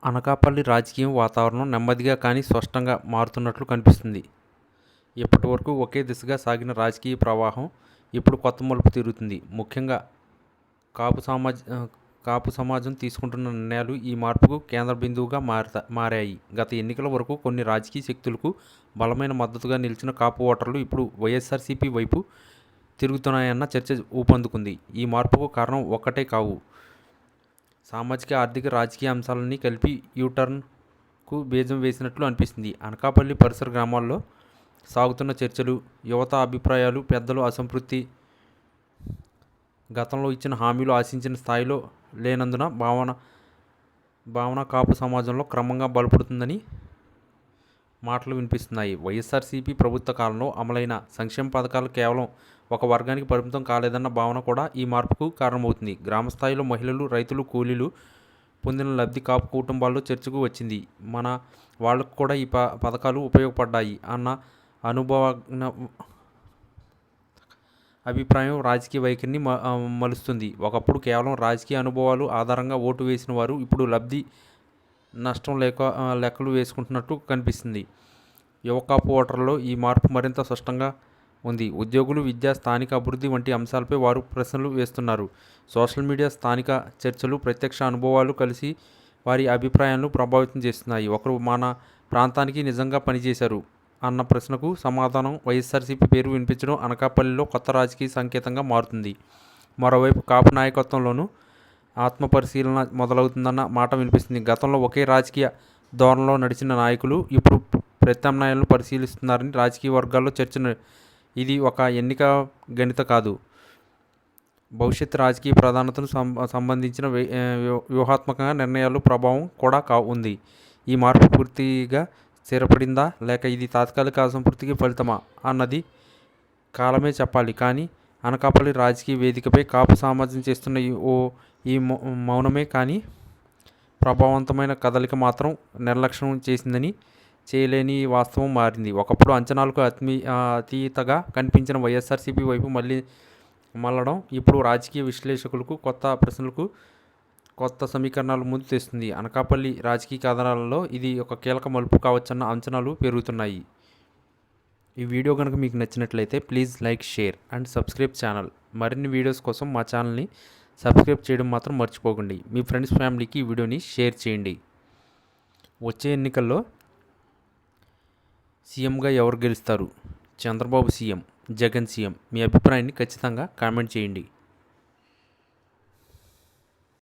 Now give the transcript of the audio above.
అనకాపల్లి రాజకీయ వాతావరణం నెమ్మదిగా కానీ స్పష్టంగా మారుతున్నట్లు కనిపిస్తుంది. ఇప్పటివరకు ఒకే దిశగా సాగిన రాజకీయ ప్రవాహం ఇప్పుడు కొత్త మలుపు తిరుగుతుంది. ముఖ్యంగా కాపు సమాజం తీసుకుంటున్న నిర్ణయాలు ఈ మార్పుకు కేంద్ర బిందువుగా మారాయి. గత ఎన్నికల వరకు కొన్ని రాజకీయ శక్తులకు బలమైన మద్దతుగా నిలిచిన కాపు ఓటర్లు ఇప్పుడు వైఎస్ఆర్సీపీ వైపు తిరుగుతున్నాయన్న చర్చ ఊపందుకుంది. ఈ మార్పుకు కారణం ఒక్కటే కావు. సామాజిక, ఆర్థిక, రాజకీయ అంశాలన్నీ కలిపి యూటర్న్కు బీజం వేసినట్లు అనిపిస్తుంది. అనకాపల్లి పరిసర గ్రామాల్లో సాగుతున్న చర్చలు, యువత అభిప్రాయాలు, పెద్దలు అసంతృప్తి, గతంలో ఇచ్చిన హామీలు ఆశించిన స్థాయిలో లేనందున భావన కాపు సమాజంలో క్రమంగా బలపడుతుందని మాటలు వినిపిస్తున్నాయి. వైఎస్ఆర్సీపీ ప్రభుత్వ కాలంలో అమలైన సంక్షేమ పథకాలు కేవలం ఒక వర్గానికి పరిమితం కాలేదన్న భావన కూడా ఈ మార్పుకు కారణమవుతుంది. గ్రామస్థాయిలో మహిళలు, రైతులు, కూలీలు పొందిన లబ్ధి కాపు కుటుంబాల్లో చర్చకు వచ్చింది. మన వాళ్లకు కూడా ఈ పథకాలు ఉపయోగపడ్డాయి అన్న అనుభవజ్ఞ అభిప్రాయం రాజకీయ వైఖరిని మలుస్తుంది. ఒకప్పుడు కేవలం రాజకీయ అనుభవాలు ఆధారంగా ఓటు వేసిన వారు ఇప్పుడు లబ్ధి నష్టం లెక్కలు వేసుకుంటున్నట్టు కనిపిస్తుంది. యువ కాపు ఓటర్లలో ఈ మార్పు మరింత స్పష్టంగా ఉంది. ఉద్యోగులు, విద్య, స్థానిక అభివృద్ధి వంటి అంశాలపై వారు ప్రశ్నలు వేస్తున్నారు. సోషల్ మీడియా, స్థానిక చర్చలు, ప్రత్యక్ష అనుభవాలు కలిసి వారి అభిప్రాయాలను ప్రభావితం చేస్తున్నాయి. ఒకరు మన ప్రాంతానికి నిజంగా పనిచేశారు అన్న ప్రశ్నకు సమాధానం వైఎస్ఆర్సీపీ పేరు వినిపించడం అనకాపల్లిలో కొత్త రాజకీయ సంకేతంగా మారుతుంది. మరోవైపు కాపు నాయకత్వంలోనూ ఆత్మపరిశీలన మొదలవుతుందన్న మాట వినిపిస్తుంది. గతంలో ఒకే రాజకీయ ధోరణిలో నడిచిన నాయకులు ఇప్పుడు ప్రత్యామ్నాయాలను పరిశీలిస్తున్నారని రాజకీయ వర్గాల్లో చర్చ. ఇది ఒక ఎన్నిక గణిత కాదు, భవిష్యత్ రాజకీయ ప్రాధాన్యతను సంబంధించిన వ్యూహాత్మక నిర్ణయాలు ప్రభావం కూడా ఉంది. ఈ మార్పు పూర్తిగా స్థిరపడిందా లేక ఇది తాత్కాలిక అసంతృప్తికి ఫలితమా అన్నది కాలమే చెప్పాలి. కానీ అనకాపల్లి రాజకీయ వేదికపై కాపు సమాజం చేస్తున్న ఈ మౌనమే కానీ ప్రభావవంతమైన కదలిక మాత్రం నిర్లక్ష్యం చేసిందని చేయలేని వాస్తవం మారింది. ఒకప్పుడు అంచనాలకు అతీతగా కనిపించిన వైఎస్ఆర్సీపీ వైపు మళ్ళడం ఇప్పుడు రాజకీయ విశ్లేషకులకు కొత్త ప్రశ్నలకు, కొత్త సమీకరణాలు ముందు తెస్తుంది. అనకాపల్లి రాజకీయ కథనాలలో ఇది ఒక కీలక మలుపు కావచ్చన్న అంచనాలు పెరుగుతున్నాయి. ఈ వీడియో కనుక మీకు నచ్చినట్లయితే please like, share and subscribe channel. మరిన్ని వీడియోస్ కోసం మా ఛానల్ని సబ్స్క్రైబ్ చేయడం మాత్రం మర్చిపోకండి. మీ ఫ్రెండ్స్, ఫ్యామిలీకి ఈ వీడియోని షేర్ చేయండి. వచ్చే ఎన్నికల్లో సీఎంగా ఎవరు గెలుస్తారు? Chandrababu CM, Jagan CM? మీ అభిప్రాయాన్ని ఖచ్చితంగా కామెంట్ చేయండి.